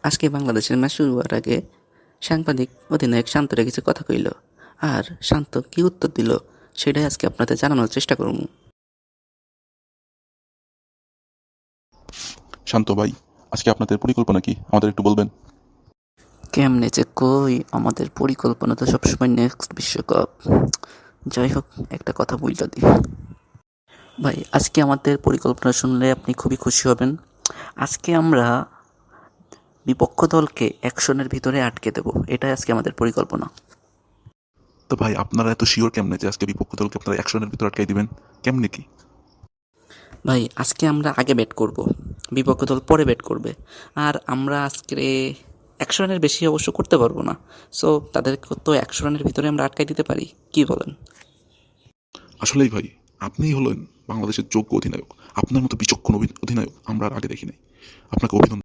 আজকে বাংলাদেশের ম্যাচ শুরু হওয়ার আগে সাংবাদিক অধিনায়ক শান্তরে কিছু কথা কইল, আর শান্ত কি উত্তর দিল সেটাই আজকে আপনাদের জানানোর চেষ্টা করব। শান্ত ভাই, আজকে আপনাদের পরিকল্পনা কি আমাদের একটু বলবেন? কেমনে যে কই, আমাদের পরিকল্পনা তো সবসময় নেক্সট বিশ্বকাপ। যাই হোক, একটা কথা বইলা দিই ভাই, আজকে আমাদের পরিকল্পনা শুনলে আপনি খুবই খুশি হবেন। আজকে আমরা বিপক্ষ দলকে অ্যাকশনের ভিতরে আটকে দেব, এটাই আজকে আমাদের পরিকল্পনা। তো ভাই, আপনারা এত শিওর কেমনে যে আজকে বিপক্ষ দলকে আপনারা অ্যাকশনের ভিতর আটকাই দিবেন? কেমনে কি? ভাই, আজকে আমরা আগে ব্যাট করব, বিপক্ষ দল পরে ব্যাট করবে। আর আমরা আজকে 100 রানের বেশি অবশ্য করতে পারবো না। সো তাদেরকে তো 100 রানের ভিতরে আমরা আটকাই দিতে পারি, কি বলেন? আসলেই ভাই, আপনিই হলেন বাংলাদেশের যোগ্য অধিনায়ক। আপনার মতো বিচক্ষণ অধিনায়ক আমরা আর আগে দেখি নাই। আপনাকে অভিনন্দন।